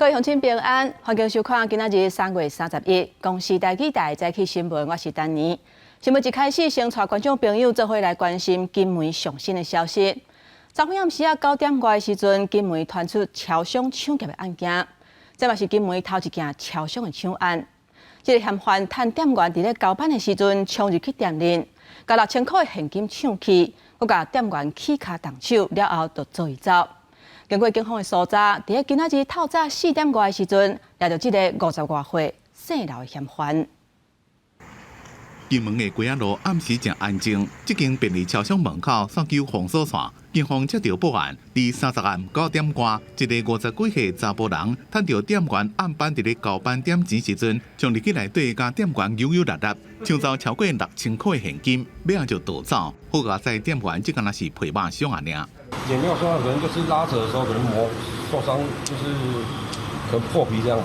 各位乡亲平安，欢迎收看今仔日3月31公视台记台早起新闻，我是丹妮。新闻一开始，先带观众朋友做伙来关心金门上新的消息。昨昏暗时9点外的时阵，金门传出超商抢劫的案件，这嘛是金门头一件超商的抢案。这个嫌犯趁店员伫咧交班的时阵，冲入去店内，把6000块的现金抢去，佮甲店员起卡动手了后，就走走。经过警方的搜查，伫咧今仔日透早4点外的时阵，抓到这个50多岁姓刘的嫌犯。金门的街仔路暗时正安静，这间便利超商门口双救封锁线。警方接到报案，伫30暗9点外，一个50几岁查甫人，趁着店员暗班伫咧交班点钱时阵，从入去内底甲店员悠悠拉拉，抢走超过6000块现金，尾仔就逃走。好在在店员只敢若是皮肉伤啊尔。也没有受伤，可能就是拉扯的时候可能受伤，就是可能破皮这样，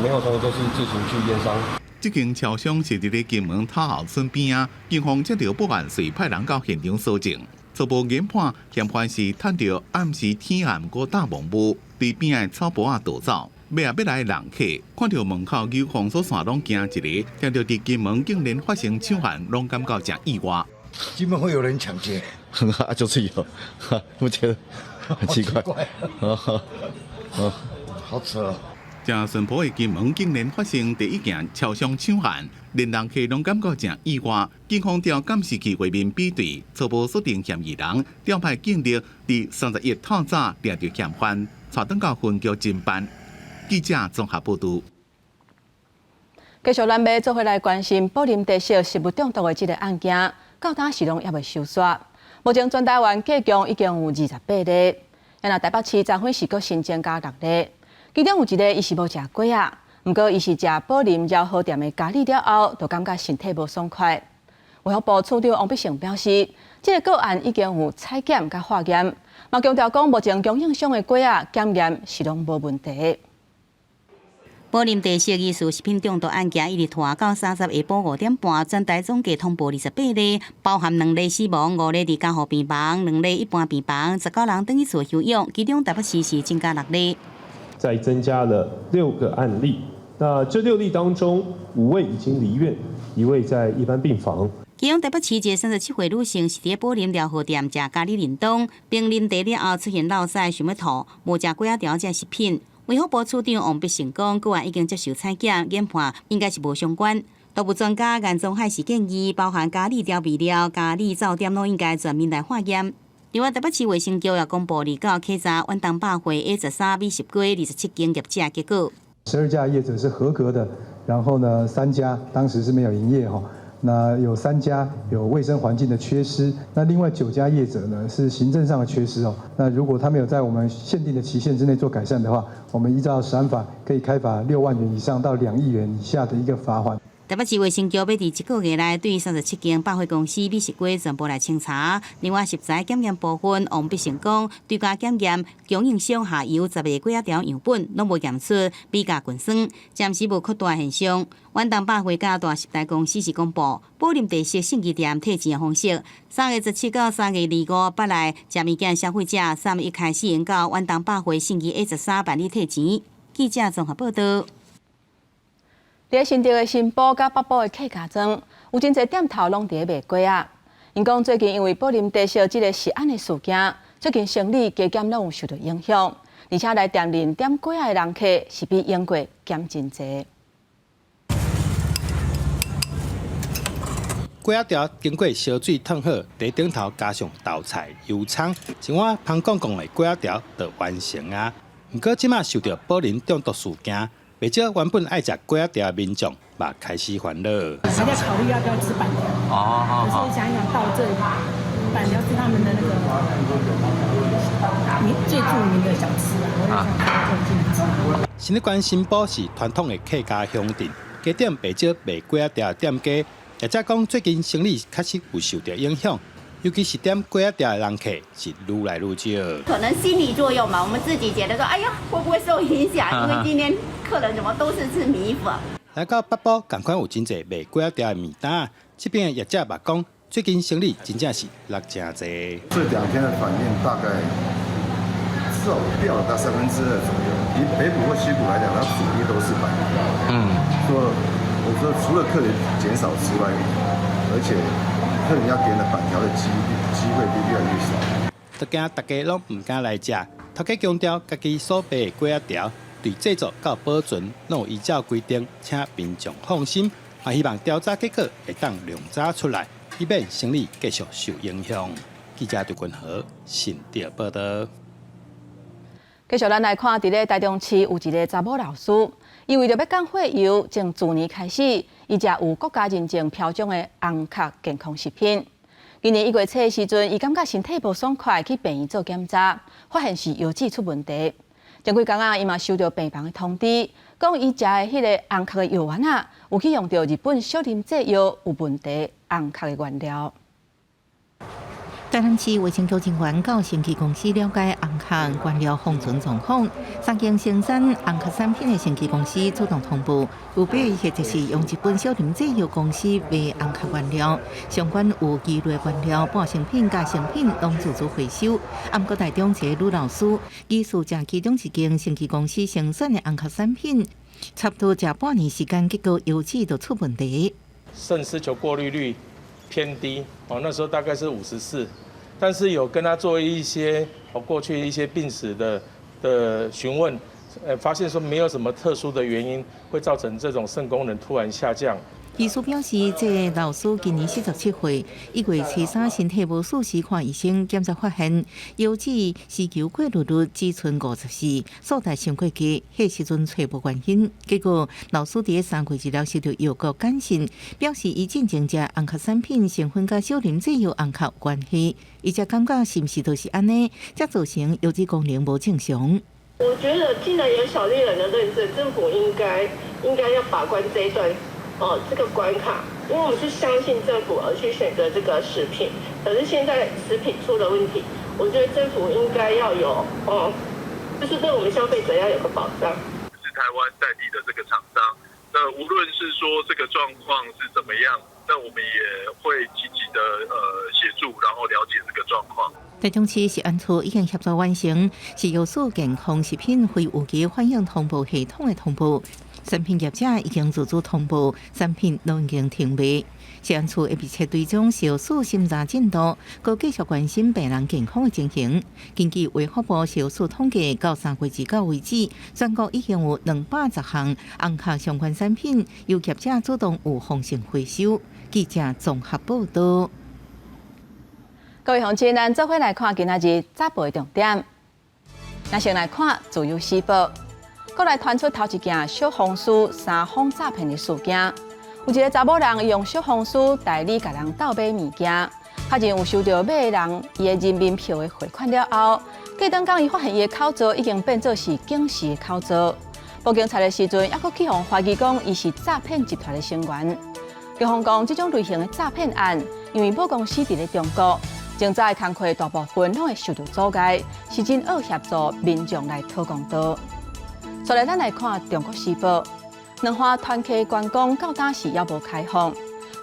没有说就是自行去验伤。这间超商是伫咧金门太后村边啊，警方接到报案，遂派人到现场搜证。初步研判，嫌犯是趁着暗时天暗过大蒙雾，伫边的草坡仔逃走。尾仔要来的人客看到门口有封锁线拢惊一个，听到伫金门竟然发生抢案，拢感觉真意外。金门会有人抢劫？就是有，我觉得很奇怪。好扯。正顺坡的金门竟然发生第一件超商抢案，连人客拢感觉真意外。警方调监视器画面比对，初步锁定嫌疑人，调派警力伫31透早抓到嫌犯，带转到分局侦办。记者综合报道。继续咱要做伙来关心宝林地小食物中毒的这个案件，到今是拢还未收煞。目前全台湾计共已经有28例，那台北市昨昏是阁新增加6例。其中有一个伊是无食粿仔，不过伊是食宝林饶河店的咖喱了后，就感觉身体无爽快。卫福部处长王必胜表示，这个个案已经有采检甲化验，嘛强调讲目前供应商的粿仔检验是拢无问题。宝林地小艺术食品中毒案件一直拖到30下晡5点半，全台总计通报28例，包含2例死亡、5例伫加护病房、2例一般病房，19人等于所休养，其中台北市是增加6例。再增加了6个案例，那这6例当中，5位已经离院，1位在一般病房。其中台北市一个37岁女性是伫宝林寮河店食咖喱冷冻，并啉茶了后出现落屎，想要吐，无食粿仔条这食品。卫福部处长王必胜讲，个案已经接受采检，研判应该是无相关。动物专家严重害是建议，包含咖喱调味料、咖喱灶店拢应该全面来化验。另外，台北市卫生局也公布29客查远东百货 A13美食粿27间业者结果。12家业者是合格的，然后呢，3家当时是没有营业哈。那有3家有卫生环境的缺失，那另外9家业者呢是行政上的缺失哦。那如果他没有在我们限定的期限之内做改善的话，我们依照食安法可以开罚6万元以上到2亿元以下的一个罚款。台北市卫生局要伫1个月内对37间百货公司美食粿全部来清查。另外，食材检验部分，王必胜讲，对家检验供应商下游10个粿仔条样本，拢无验出米加菌酸，暂时无扩大现象。远东百货甲大10大公司是公布，宝林地小信义店退钱的方式，3月17到3月25捌来食物件消费者3月1开始用到远东百货信义 A13办理退钱。记者综合报道。伫新竹的新埔甲北部的客家庄，有真侪店头拢伫咧卖粿仔。因讲最近因为宝林地小这个食安的事件，最近生理加减拢有受到影响，而且来店里点粿仔的人客是比用过减真侪。粿仔条经过烧水烫好，伫顶头加上豆菜、油葱，一碗香港的粿仔条就完成啊。不过即马受到宝林中毒事件。不少原本爱食粿仔条的民众，嘛开始烦恼。还在考虑要不要吃板条。可是想一想到这里，板条是他们的那个最著名的小吃啊，我也想做进吃。新竹县新埔是传统的客家乡镇，加点不少卖粿仔条的店家，也则讲最近生意确实有受到影响。尤其是点粿仔条的人客是愈来愈少，可能心理作用嘛，我们自己觉得说，哎呀，会不会受影响？因为今天客人怎么都是吃米粉。来到北部，同款有真侪卖粿仔条的面摊，这边的业者嘛讲，最近生意真正是落真侪。这2天的反应大概至少掉了大2/3左右。以北埔或西埔来讲，它主力都是板条。我说除了客人减少之外，而且客人要点的板条的机会越来越少。大家拢唔敢来食，头家强调家己所备的粿仔条对制作到保存拢有依照规定，请民众放心。也希望调查结果会当量查出来，以免生意继续受影响。记者对君和新潮报道。继续咱来看，伫咧台中市有一个查某老师，伊为着要降血油，从去年开始，伊食有国家认证标准的红壳健康食品。今年1月初的时阵，伊感觉身体无爽快，去病院做检查，发现是药剂出问题。前几工啊，伊嘛收到病房的通知，讲伊食的迄个红壳的药丸啊，有去用到日本小林制药有问题红壳的原料。台南市卫生局人员到生技公司了解红壳原料封存状况，3间生产红壳产品的生技公司主动通报，有表或者是用日本小林制药公司卖红壳原料，相关有疑虑原料、半成品、加成品拢自主回收。不过台中一个女老师，疑似食其中一间生技公司生产的红壳产品，差不多食半年时间，结果药剂就出问题。肾丝球过滤率偏低那时候大概是54，但是有跟他做一些过去一些病史的询问，发现说没有什么特殊的原因会造成这种肾功能突然下降。医师表示，这老师今年47岁，1月初3身体无舒时看医生，检查发现药剂需求过滤率只剩54，所在上过期，迄时阵找无原因。结果老师伫3月治疗收到药局简讯，表示伊进前食红壳产品成分甲小林制药红壳有关系，伊才感觉是毋是就是安尼，才造成药剂功能无正常。我觉得，既然有小丽人的认证，政府应该要把关这一段。这个关卡，因为我们是相信政府而去选择这个食品，可是现在食品出了问题，我觉得政府应该要有，就是对我们消费者要有个保障。是台湾在地的这个厂商，那无论是说这个状况是怎么样，那我们也会积极的协助，然后了解这个状况。台中市食安处已经协助完成食药署健康食品非有机反应通报系统的通报。产品业者已经自主通报，产品都已经停卖。食安处会密切追踪食药署审查进度，佮继续关心病人健康的情形。根据卫福部食药署统计，到3月29为止，全国已经有210项红壳相关产品由业者主动有风险回收。记者综合报道。各位乡亲，咱做伙来看今仔日早报的重点。咱先来看《自由时报》。国内传出头一件小红书3封诈骗的事件，有一个查某人用小红书代理甲人倒买物件，确认有收到买人伊的人民票的汇款了后，过当讲伊发现伊的口罩已经变作是警示的口罩。报警查的时阵，抑佫起互怀疑讲伊是诈骗集团的成员。警方讲，这种类型的诈骗案，因为某公司伫咧中国，正在工课大部分拢会受到阻碍，是真恶协助民众来讨公道。再来，咱来看《中国时报》，两岸团客观光到当时也无开放。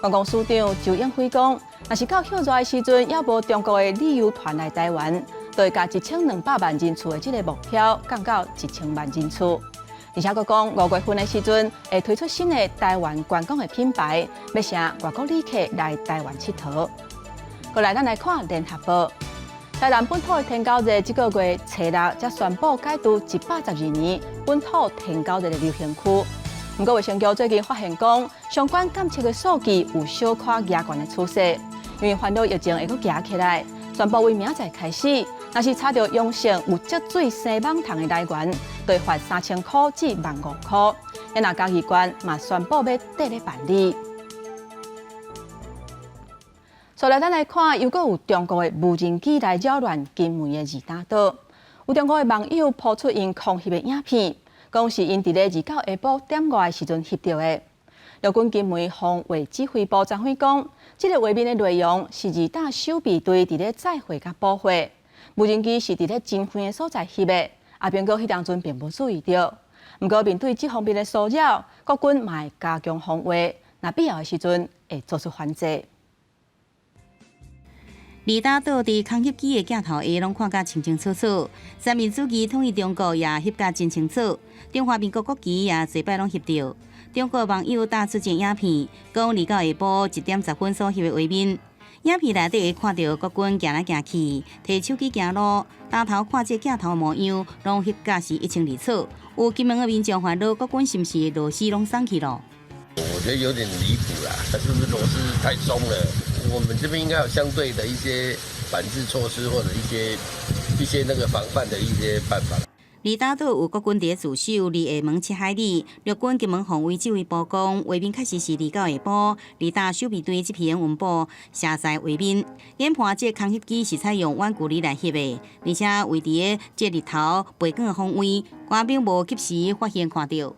观光署长周永辉讲，若是到休热的时阵，也无中国的旅游团来台湾，就会甲1200万人次的这个目标降到1000万人次。而且佫讲5月份的时阵会推出新的台湾观光的品牌，要请外国旅客来台湾佚佗。过来，咱来看《联合报》。台南本土的天狗日，这个月初6才宣布解除112年本土天狗日的流行区。不过卫生局最近发现讲，相关监测的数据有小可压悬的趋势，因为烦恼疫情会佫压起来，宣布为明仔开始，若是查到阳性有积水生蟒虫的来源，就会罚3000块至15000块。也那嘉义县嘛宣布要缀咧办理。再来，咱来看，又有中国的无人机来扰乱金门的二打岛。有中国的网友抛出因空翕的影片，讲是因伫咧29下晡点外的时阵翕到的。陆军金门防卫指挥部指挥讲，这个画面的内容是二打守备队伫咧载会甲保护，无人机是伫咧真远的所在翕的。阿兵哥迄当阵并无注意到。不过面对这方面的骚扰，国军嘛会加强防卫，若必要的时阵会做出反制。二打倒伫空翕机的镜头下，拢看甲清清楚楚。三民主义统一中国也翕甲真清楚，中华民国国旗也侪摆拢翕到。中国网友打出一影片，讲29下晡1点10分所翕的画面。影片内底看到国军行来行去，摕手机行路，抬头看这镜头的模样，拢翕甲是一清二楚。有金门的民众烦恼，国军是毋是螺丝拢松去了？我觉得有点离谱啦，是不是螺丝太松了？我们这边应该有相对的一些反制措施，或者一些那个防范的一些办法。二打岛有国军伫驻守，离厦门7海里。陆军金门防卫指挥部讲，画面确实是29下晡，二打守备队这篇云布写在画面。研判这空翕机是采用远距离来翕的，而且位伫这日头背景的方位，官兵无及时发现看到。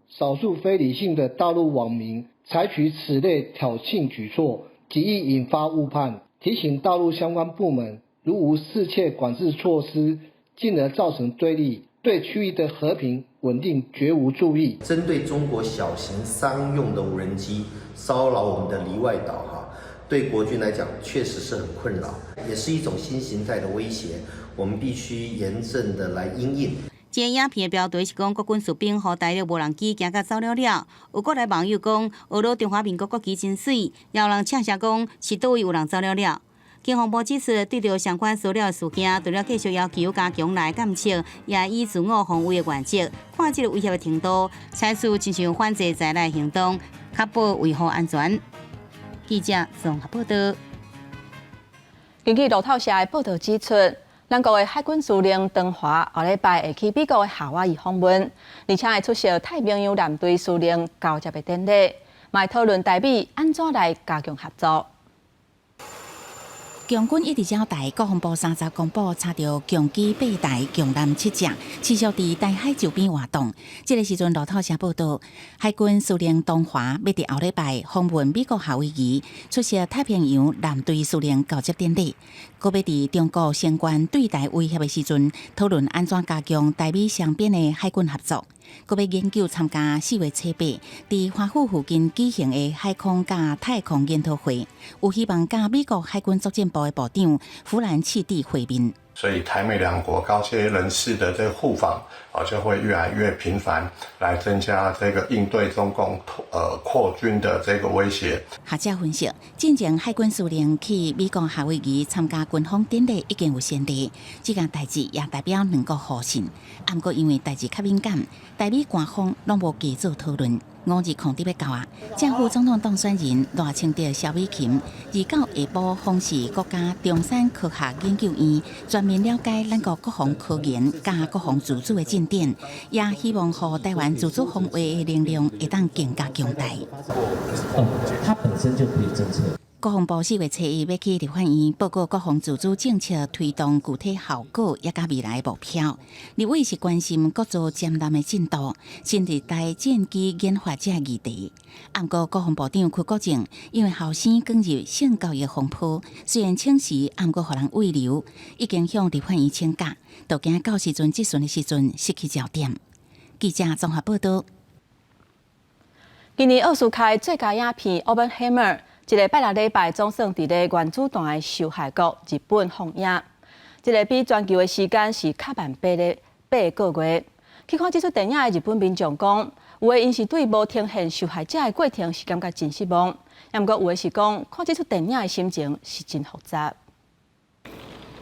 少数非理性的大陆网民采取此类挑衅举措，极易引发误判。提醒大陆相关部门，如无适切管制措施，进而造成对立，对区域的和平稳定绝无助益。针对中国小型商用的无人机骚扰我们的离外岛对国军来讲确实是很困扰，也是一种新形态的威胁，我们必须严正的来因应。这影片的标题是讲国军士兵和大陆无人机行甲走了了。有国内网友讲，俄罗中华民国国旗真水，也有人呛声讲是倒位有人走了了。警方部指出，对着相关资料的事件，除了继续要求加强来监测，也以自我防卫的原则，看这个威胁的程度，采取亲像反制在内行动，确保维护安全。记者综合报道。根据路透社的报道指出，咱国的海军司令唐华后礼拜会去美国的夏威夷访问，而且会出席太平洋舰队司令交接的典礼，嘛讨论台美安怎来加强合作。共军一直交代，国防部30公布查到共机8台、共艦7隻，持续伫台海周边活動。这个时阵，路透社报道，海军司令唐华要伫后礼拜访问美国夏威夷，出席太平洋舰队司令交接典礼。搁要伫中国升官对台威胁的时阵，讨论安怎加强台美双边的海军合作。搁要研究参加4月7、8伫华府附近举行的海空甲太空研讨会，有希望甲美国海军作战部的部长弗兰契蒂会面。所以台美两国高阶人士的这个互访就会越来越频繁，来增加这个应对中共扩军的这个威胁。学者分析，进前海军司令去美国夏威夷参加军方典礼已经有先例，这件代志也代表两国互信。不过因为代志较敏感，台美官方拢无加做讨论。5日控制要到啊！正副总统当选人赖清德萧美琴29下晡访视国家中山科学研究院，全面了解咱国国防科研加国防自主的进展，也希望和台湾自主防卫的能量会当更加强大。它本身就可以侦测。国防部4月7日要去立法院报告国防自主政策推动具体效果，也甲未来的目标。立委是关心各组战舰的进度，新时代战机研发者议题。不过，国防部长邱国正因为后生卷入性教育风波，虽然请辞，不过互人慰留，已经向立法院请假，就惊到时阵质询的时阵失去焦点。记者综合报道。今年奥斯卡最佳影片《Oppenheimer》。一个拜六礼拜总算伫咧原子弹的受害国日本放映，这个比全球的时间是较慢8个月。去看这出电影的日本民众讲，有的因是对无呈现受害者的过程是感觉真失望，也毋过有的是讲看这出电影的心情是真复杂。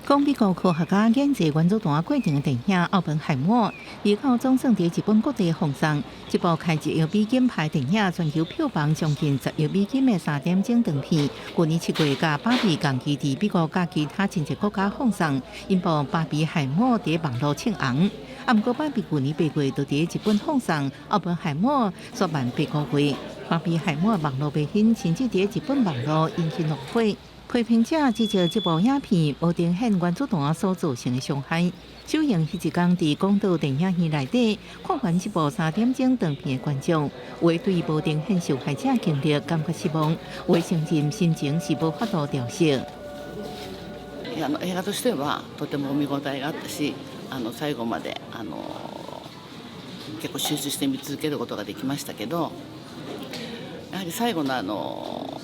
讲美国科学家研制原子弹过程的电影《奥本海默》，29总算伫日本各地放送。这部开1亿美金拍电影，全球票房将近10亿美金的3点钟长片，去年7月甲芭比同期伫美国甲其他亲戚国家放送，因部芭比海默伫网络称红。不过芭比去年8月就伫日本放送，奥本海默却慢8个月。芭比海默网络卖品，甚至伫日本网络引起怒火。批评者指责这部影片无呈现原子弹所造成的伤害。首映迄一天伫广岛电影院内底看完这部3点钟长片的观众，有的对无呈现受害者经历感觉失望，有的承认心情是无法度调適。映画としてはとても見応えがあったし、最後まで結構集中して見続けることができましたけど、やはり最後の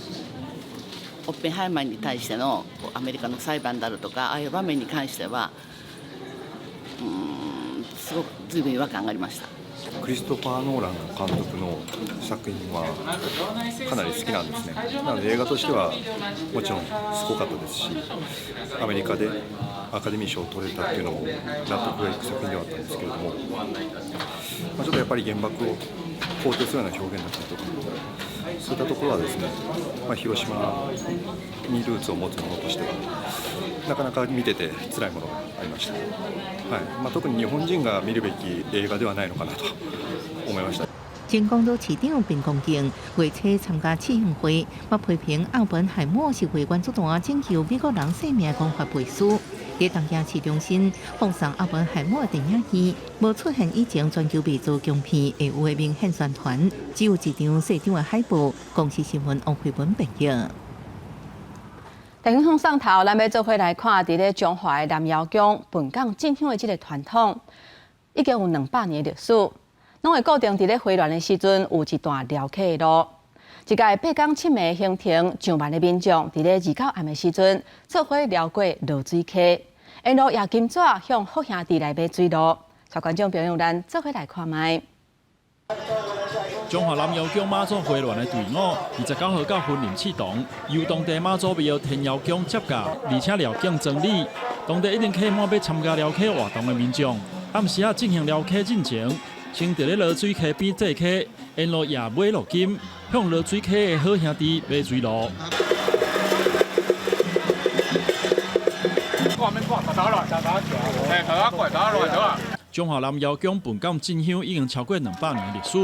ペンハイマーに対してのアメリカの裁判であるとかああいう場面に関してはすごく随分違和感がありました。クリストファー・ノーラン監督の作品はかなり好きなんですね。なので映画としてはもちろんすごかったですし、アメリカでアカデミー賞を取れたっていうのも納得がいく作品ではあったんですけれども、ちょっとやっぱり原爆を肯定するような表現だったりとか、そういったところはですね、広島にルーツを持つものとしてはなかなか見てて辛いものがありました。特に日本人が見るべき映画ではないのかなと思いました。前港都市长并恭敬月初参加试映会，批评奥本海默是为原子弹拯救美国人生命公法背书。在东京市中心放送奥本海默电影院，无出现以前全球民族强片会有的明显宣传，只有一张细张的海报。公司新闻王慧文报道。电影向上头，咱要做伙来看，伫咧中华的南窑宫本港进香的这个传统，已经有200年的历史，拢会固定伫咧回銮的时阵有一段撩客的路。一届8港7暝行程，上万的民众伫咧2到暗的时阵做伙撩过落水溪，沿路也金纸向好兄弟来买水路。带观众朋友咱做伙来看卖。中华南窑宫妈祖回銮的队伍，29号到婚林启动，由当地妈祖庙天窑宫接驾，而且辽境整理。当地一定客满要参加撩客活动的民众，暗时进行撩客进前，先伫咧落水溪边坐客，沿路也买落金，向落水溪的好兄弟买水路。中华南窑宫本港进香已经超过200年历史，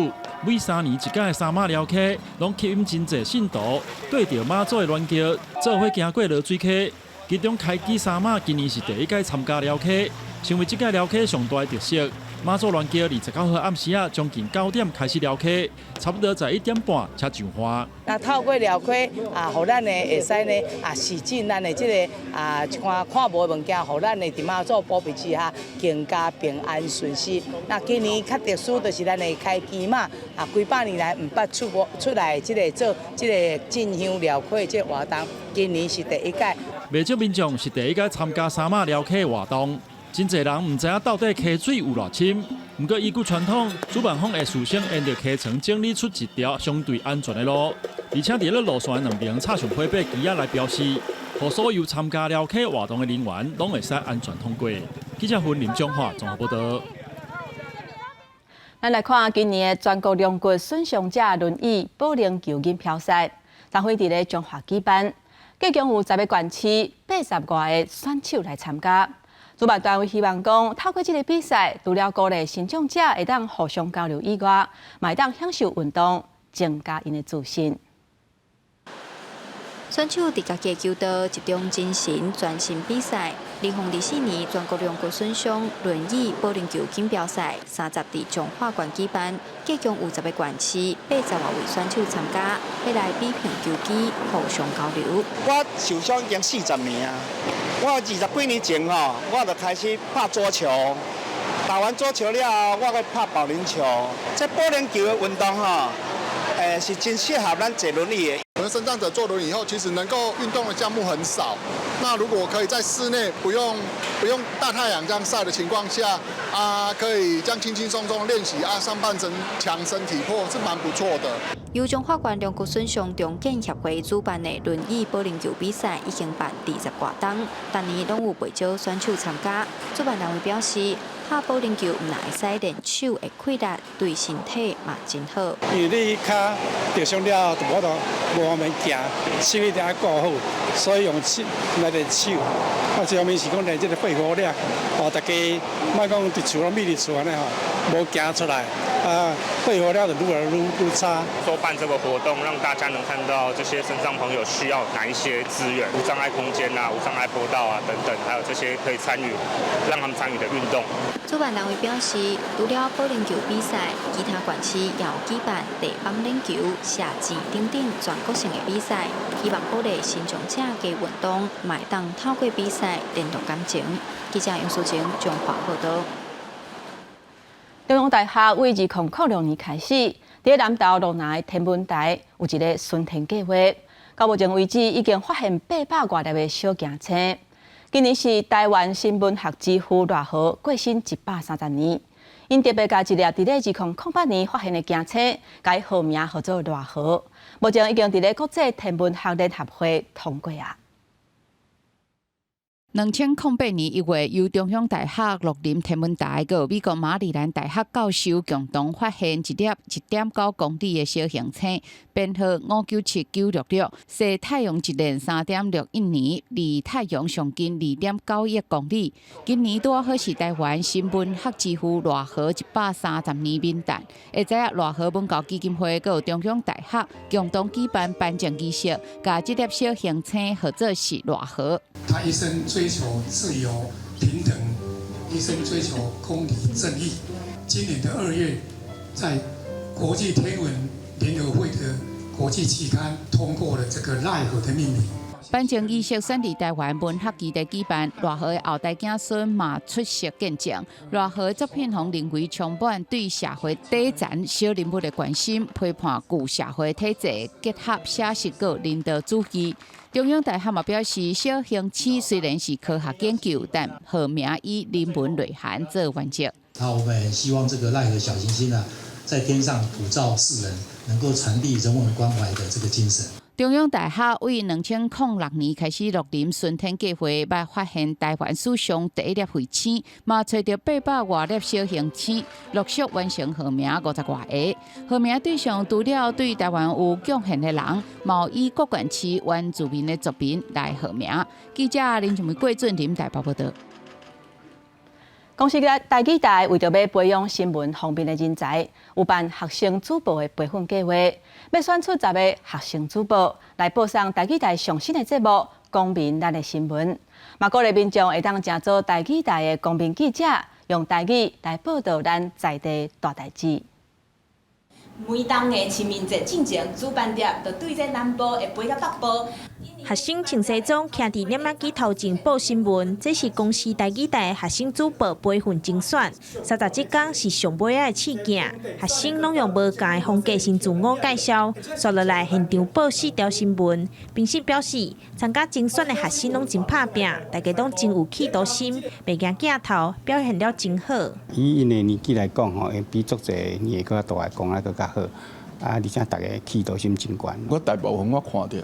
每3年一届的三马撩客，拢吸引真侪信徒对着妈祖的銮桥，做伙行过落水溪。其中开基三马今年是第1届参加撩客，成为这届撩客上大的特色。妈祖銮桥29号暗时将近9点开始撩客，差不多在1点半才上花。那透过撩客互咱的会使呢示进咱的这个一款看无物件，互咱的伫妈祖保庇之下更加平安顺遂。那今年较特殊就是咱的开基嘛，几百年来唔捌出来这个做这个进香撩客这活动，今年是第1届。未少民众是第1届参加三马撩客活动。真侪人唔知影到底溪水有偌深，不过依据传统，主办方会事先沿着溪层整理出一条相对安全的路，而且伫咧路线2边插上配备旗仔来标示，让所有参加撩客活动的人员拢会使安全通过。记者分林中华综合报道。咱来看今年的全国龙骨损伤者轮椅保龄球锦标赛，将会伫咧中华举办，计共有10个县市80多个选手来参加。主办单位希望讲，透过这个比赛，除了鼓励新长者会当互相交流以外，嘛会当享受运动，增加因的自信。选手伫家己球道集中进行全新比赛。2024年全国龙骨损伤轮椅保龄球锦标赛30伫中华县举办，计共有10个县市80多位选手参加，要来比拼球技，互相交流。我受伤已经40年啊！我20几年前我就开始拍桌球，打完桌球了后，我去拍保龄球。这保龄球的运动是真适合咱坐轮椅的。我们身障者坐轮椅以后，其实能够运动的项目很少。那如果可以在室内不用大太阳这样晒的情况下，可以这样轻轻松松练习上半身强身体魄是蛮不错的。由中华县龙骨损伤重建协会主办的轮椅保龄球比赛已经办第10多档，但年拢有不少选手参加。主办单位表示，拍保龄球唔但会使练手的气力，对身体嘛真好。因为你脚受伤了，就无方便行，手一定要顾好，所以用手来练手。这方面是讲练这个肺活量，大家莫讲伫厝拢秘伫厝安尼无行出来。肺活量的愈来愈差。说办这个活动，让大家能看到这些身障朋友需要哪一些资源，无障碍空间无障碍坡道等等，还有这些可以参与，让他们参与的运动。主办单位表示，除了保龄球比赛，其他县市也有举办地板垒球、射箭等等全国性的比赛，希望鼓励新长者加运动，买当透过比赛联络感情。记者杨淑晴中华报道。中央大学为2006年开始，伫南投路南的天文台有一个巡天计划，到目前为止，已经发现800多粒的小行星。今年是台湾新闻学之父赖和过身130年，因特别将一粒伫咧2008年发现的行星，改号名叫做赖和。目前已经伫咧国际天文学联合会通过啊。 2008年1月，由中央大学洛林天文台和美国马里兰大学教授共同发现一粒1.9公里的小行星，编号597966，离太阳一年3.61年，离太阳上近2.9亿公里。今年拄好是台湾新闻学之父赖和130年冥诞，会知影赖和文教基金会和中央大学共同举办颁奖仪式，把这粒小行星号做是赖和。他一生追求自由平等，一生追求公理正义。今年的2月，在国际天文联合会的国际期刊通过了这个赖和的命名。颁奖仪式选伫台湾文学基地举办，赖和的后代子孙嘛出席见证。赖和的作品互认为充满对社会底层小人物的关心，批判旧社会体制，结合写实个人道主义。 中央大学嘛表示，小行星虽然是科学研究，但号名以人文内涵做完结。那我们很希望这个赖和小行星呢，在天上普照世人，能够传递人文关怀的这个精神。 中央大学为2006年开始录林巡天计划，捌发现台湾史上第一粒彗星，嘛找到800多粒小行星，陆续完成号名50多个。号名对象除了对台湾有贡献的人，嘛以各县市原住民的族民来号名。记者林俊梅、郭俊林台北报道。 公司台记台为着要培养新闻方面的人才，有办学生主播的培训计划，要选出10个学生主播来报上台记台上新的节目《公民咱的新闻》。嘛，鼓励民众会当乘做台记台的公民记者，用台语来报道咱在地大代志。 每当的清明节进前，主办业就对这南部会飞到北部。学生穿西装，徛伫摄影机头前报新闻，这是公司台记台学生主播培训精选。37天是上尾仔的试镜，学生拢用无同的风格先自我介绍，刷落来现场报4条新闻。评审表示，参加精选的学生拢真拍拼，大家拢真有企图心，袂惊镜头，表现了真好。以因的年纪来讲吼，会比足侪年个大来讲啊，更较好。 啊！而且大家企图心真悬。我大部分我看到，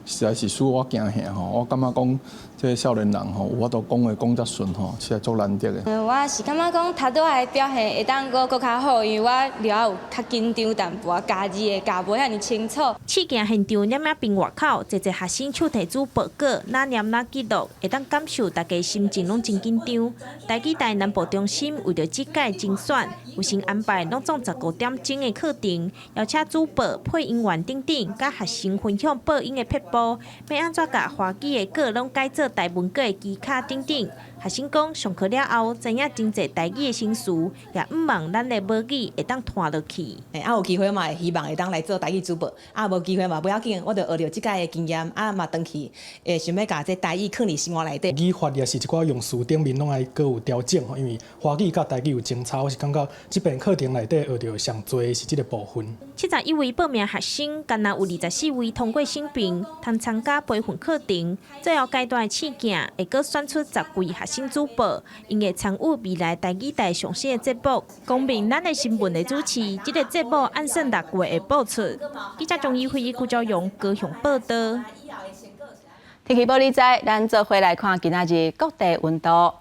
实在是使我惊吓吼。我感觉讲，这个少年人吼，有法度讲话讲遮顺吼，实在足难得的。我是感觉讲，他对我的表现会当搁较好，因为我了有较紧张淡薄，家己的家无遐尼清楚。试镜现场摄影屏外口，侪侪学生手提纸报告，哪念哪记录，会当感受大家心情拢真紧张。台记台南部中心为着这届精选，有先安排拢总15点钟的课程，邀请主播、配音员等等，甲学生分享播音的撇步，要安怎甲华语的歌拢改做台文歌的技巧等等。学生讲上课了后，知影真侪台语的新词，也毋望咱的母语会当传落去。有机会嘛，会希望会当来做台语主播。无机会嘛，不要紧，我就学着即届的经验，嘛转去，想要甲这台语放入生活内底。语法也是一寡用词顶面拢爱搁有调整吼，因为华语甲台语有争吵，我是感觉即边课程内底学着上多是即个部分。71位报名学生，敢若有24位通过审评，通参加培训课程。最后阶段的试镜会搁选出10位学生主播，因会参与未来台记台上新的节目《公民咱的新闻》的主持。这个节目按算6月会播出。记者钟义辉、顾昭勇高雄报道。天气报你知，咱做回来看今仔日各地温度。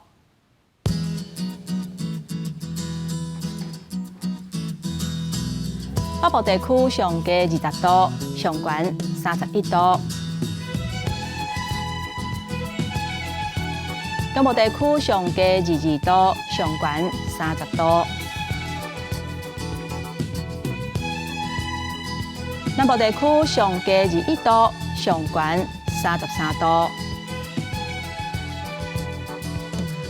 北部地区上低20度，上悬31度；中部地区上低22度，上悬30度；南部地区上低21度，上悬33度；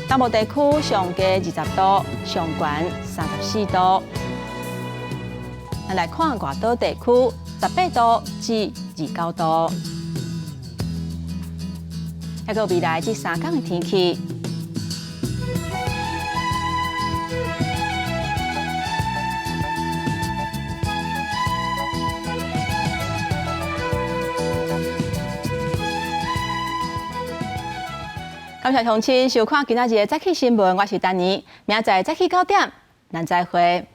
东部地区上低20度，上悬34度。咱来看外岛地区，18度至29度。还有未来这3天的天气。感谢乡亲收看今仔日的早起新闻，我是丹妮，明仔载早起9点，咱再会。